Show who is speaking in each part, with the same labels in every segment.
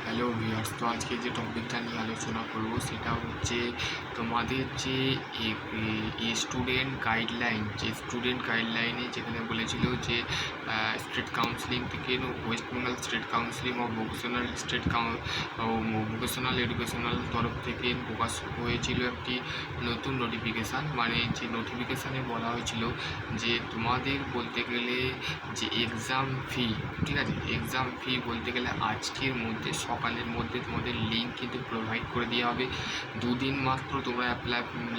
Speaker 1: Hello viewers, তো আজকে যে টপিকটা নিয়ে আলোচনা করব সেটা হচ্ছে তোমাদের যে স্টুডেন্ট গাইডলাইনে যেখানে বলেছিল যে স্টেট কাউন্সিলিং থেকে ওয়েস্ট বেঙ্গল স্টেট কাউন্সিলিং ও ভোকেশনাল এডুকেশনাল তরফ থেকে প্রকাশ হয়েছিল একটি নতুন নোটিফিকেশান। মানে যে নোটিফিকেশানে বলা হয়েছিল যে তোমাদের বলতে গেলে যে এক্সাম ফি, ঠিক আছে, এক্সাম ফি বলতে গেলে আজকের মধ্যে সকালের মধ্যে তোমাদের লিঙ্ক কিন্তু প্রোভাইড করে দেওয়া হবে। দুদিন মাত্র তোমরা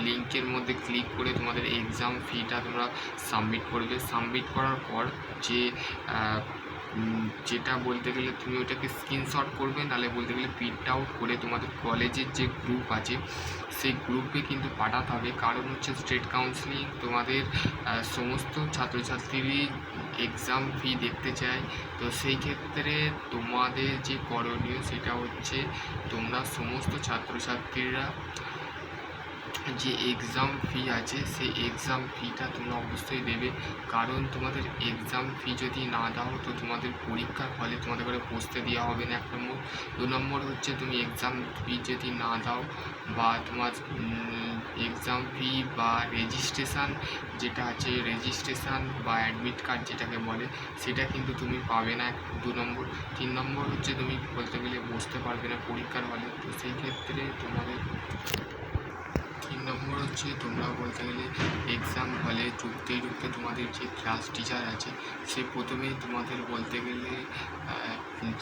Speaker 1: লিঙ্কের মধ্যে ক্লিক করে তোমাদের এক্সাম ফিটা তোমরা সাবমিট করবে। সাবমিট করার পর যে যেটা বলতে গেলে তুমি ওটাকে স্ক্রিনশট করবে, নাহলে বলতে গেলে প্রিন্ট আউট করে তোমাদের কলেজের যে গ্রুপ আছে সেই গ্রুপে কিন্তু পাঠাতে হবে। কারণ হচ্ছে স্টেট কাউন্সিলিং তোমাদের সমস্ত ছাত্রছাত্রীরই এক্সাম ফি দেখতে চায়। তো সেই ক্ষেত্রে তোমাদের যে করণীয় সেটা হচ্ছে তোমরা সমস্ত ছাত্রছাত্রীরা যে এক্সাম ফি আছে সেই এক্সাম ফিটা তোমরা অবশ্যই দেবে। কারণ তোমাদের এক্সাম ফি যদি না দাও তো তোমাদের পরীক্ষার হলে তোমাদের করে বসতে দেওয়া হবে না, 1 নম্বর। 2 নম্বর হচ্ছে তুমি এক্সাম ফি যদি না দাও বা তোমার এক্সাম ফি বা রেজিস্ট্রেশান যেটা আছে, রেজিস্ট্রেশান বা অ্যাডমিট কার্ড যেটাকে বলে, সেটা কিন্তু তুমি পাবে না, 2 নম্বর। 3 নম্বর হচ্ছে তুমি বলতে গেলে বসতে পারবে না পরীক্ষার হলে। তো সেই ক্ষেত্রে তোমাদের 3 নম্বর হচ্ছে তোমরা বলতে গেলে এক্সাম হলে ঢুকতে তোমাদের যে ক্লাস টিচার আছে সে প্রথমেই তোমাদের বলতে গেলে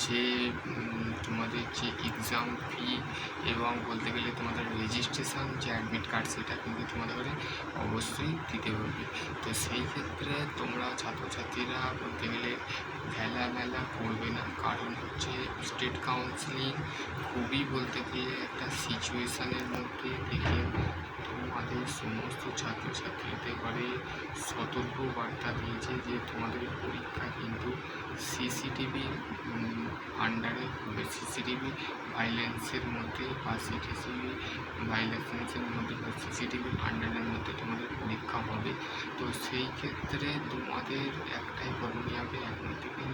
Speaker 1: যে তোমাদের যে এক্সাম ফি এবং বলতে গেলে তোমাদের রেজিস্ট্রেশন যে অ্যাডমিট কার্ড সেটা কিন্তু তোমাদের অবশ্যই দিতে হবে। তো সেই ক্ষেত্রে তোমরা ছাত্রছাত্রীরা বলতে গেলে মেলা করবে না। কারণ হচ্ছে স্টেট কাউন্সিলিং খুবই বলতে গেলে একটা সিচুয়েশানের মধ্যে থেকে তোমাদের সমস্ত ছাত্রছাত্রীদের ঘরে সতর্ক বার্তা দিয়েছে যে তোমাদের পরীক্ষা কিন্তু সিসিটিভির আন্ডারে হবে, সিসিটিভি ভাইলেন্সের মধ্যে বা সিসিটিভির আন্ডারের মধ্যে তোমাদের পরীক্ষা হবে। তো সেই ক্ষেত্রে তোমাদের একটাই করণীয় হবে এখন থেকে,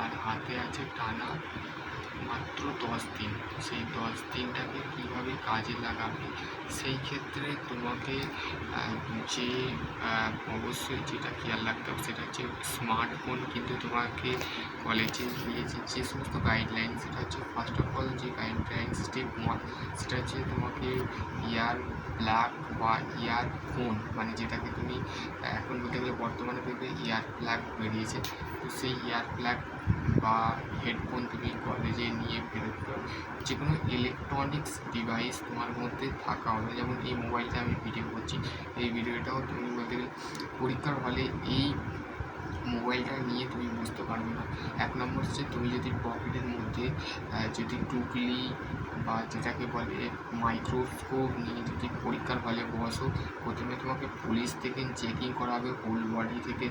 Speaker 1: আর হাতে আছে টানা মাত্র 10 দিন। সেই 10 দিনটাকে কীভাবে কাজে লাগাবে সেই ক্ষেত্রে তোমাকে যে অবশ্যই যেটা খেয়াল রাখতে হবে সেটা হচ্ছে স্মার্টফোন কিন্তু তোমাকে কলেজে দিয়েছে যে সমস্ত গাইডলাইন, সেটা হচ্ছে ফার্স্ট অফ অল যে গাইডলাইন স্টেপ 1 সেটা হচ্ছে তোমাকে ইয়ার প্লাগ বা ইয়ারফোন, মানে যেটাকে তুমি এখন বলতে গেলে বর্তমানে দেখবে ইয়ার প্লাগ বেরিয়েছে, তো সেই ইয়ার প্লাগ বা হেডফোন তুমি কলেজে নিয়ে বেরোতে হবে। যে কোনো ইলেকট্রনিক্স ডিভাইস তোমার মধ্যে থাকা হবে। যেমন এই মোবাইলটা আমি ভিডিও করছি, এই ভিডিওটাও তুমি বলতে গেলে পরীক্ষার হলে এই মোবাইলটা নিয়ে তুমি বুঝতে পারবে না। 1 নম্বর হচ্ছে তুমি যদি পকেটের মধ্যে যদি টুকলি বা যেটাকে বলে মাইক্রোস্কোপ নিয়ে যদি পরীক্ষার হলে বসো, প্রথমে তোমাকে পুলিশ থেকে চেকিং করা হবে হোল বডি থেকে।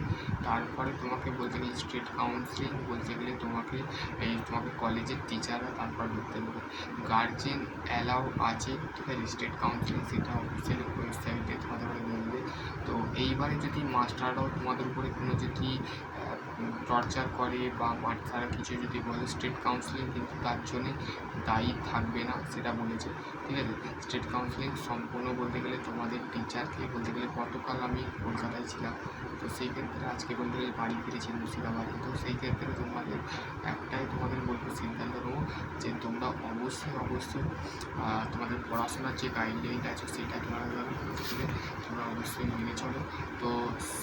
Speaker 1: তারপরে তোমাকে বলতে গেলে স্টেট কাউন্সিলিং বলতে গেলে তোমাকে কলেজের টিচাররা তারপর ঢুকতে দেবে। গার্জেন অ্যালাউ আছে, ঠিক আছে, স্টেট কাউন্সিলিং সেটা অফিসিয়ালি ওয়েবসাইটে তোমাদের বলবে। তো এইবারে যদি মাস্টাররাও তোমাদের উপরে কোনো যদি টর্চার করে বা মারধর কিছু যদি বলে, স্টেট কাউন্সিলিং কিন্তু তার জন্যে দায়ী থাকবে না, সেটা বলেছে, ঠিক আছে। স্টেট কাউন্সিলিং সম্পূর্ণ বলতে গেলে তোমাদের টিচারকে বলতে গেলে গতকাল আমি কলকাতায় ছিলাম, তো সেই ক্ষেত্রে আজকে বলতে গেলে বাড়ি ফিরেছি মুর্শিদাবাদে। তো সেই ক্ষেত্রে তোমাদের বলবো সিদ্ধান্ত নেবো যে তোমরা অবশ্যই তোমাদের পড়াশোনার যে গাইডলাইন আছে সেটা তোমরা অবশ্যই মেনে চলো। তো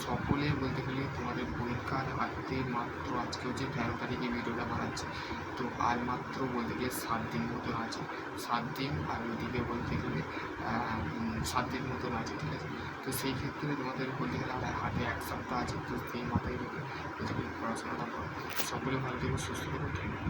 Speaker 1: সকলে বলতে গেলে তোমাদের পরীক্ষার হাতে মাত্র আজকে হচ্ছে 13 তারিখে ভিডিওটা বানাচ্ছে, তো আর মাত্র বলতে গেলে 7 দিন মতো আছে, 7 দিন, আর ওদিকে বলতে গেলে 7 দিন মতন আছে, ঠিক আছে। তো সেই ক্ষেত্রে তোমাদের বলতে গেলে আমার হাতে 1 সপ্তাহ আছে, তো সেই মাথায় রেখে পড়াশোনাটা করো। সকলে ভালো থেকো, সুস্থ থেকো, থ্যাংক ইউ।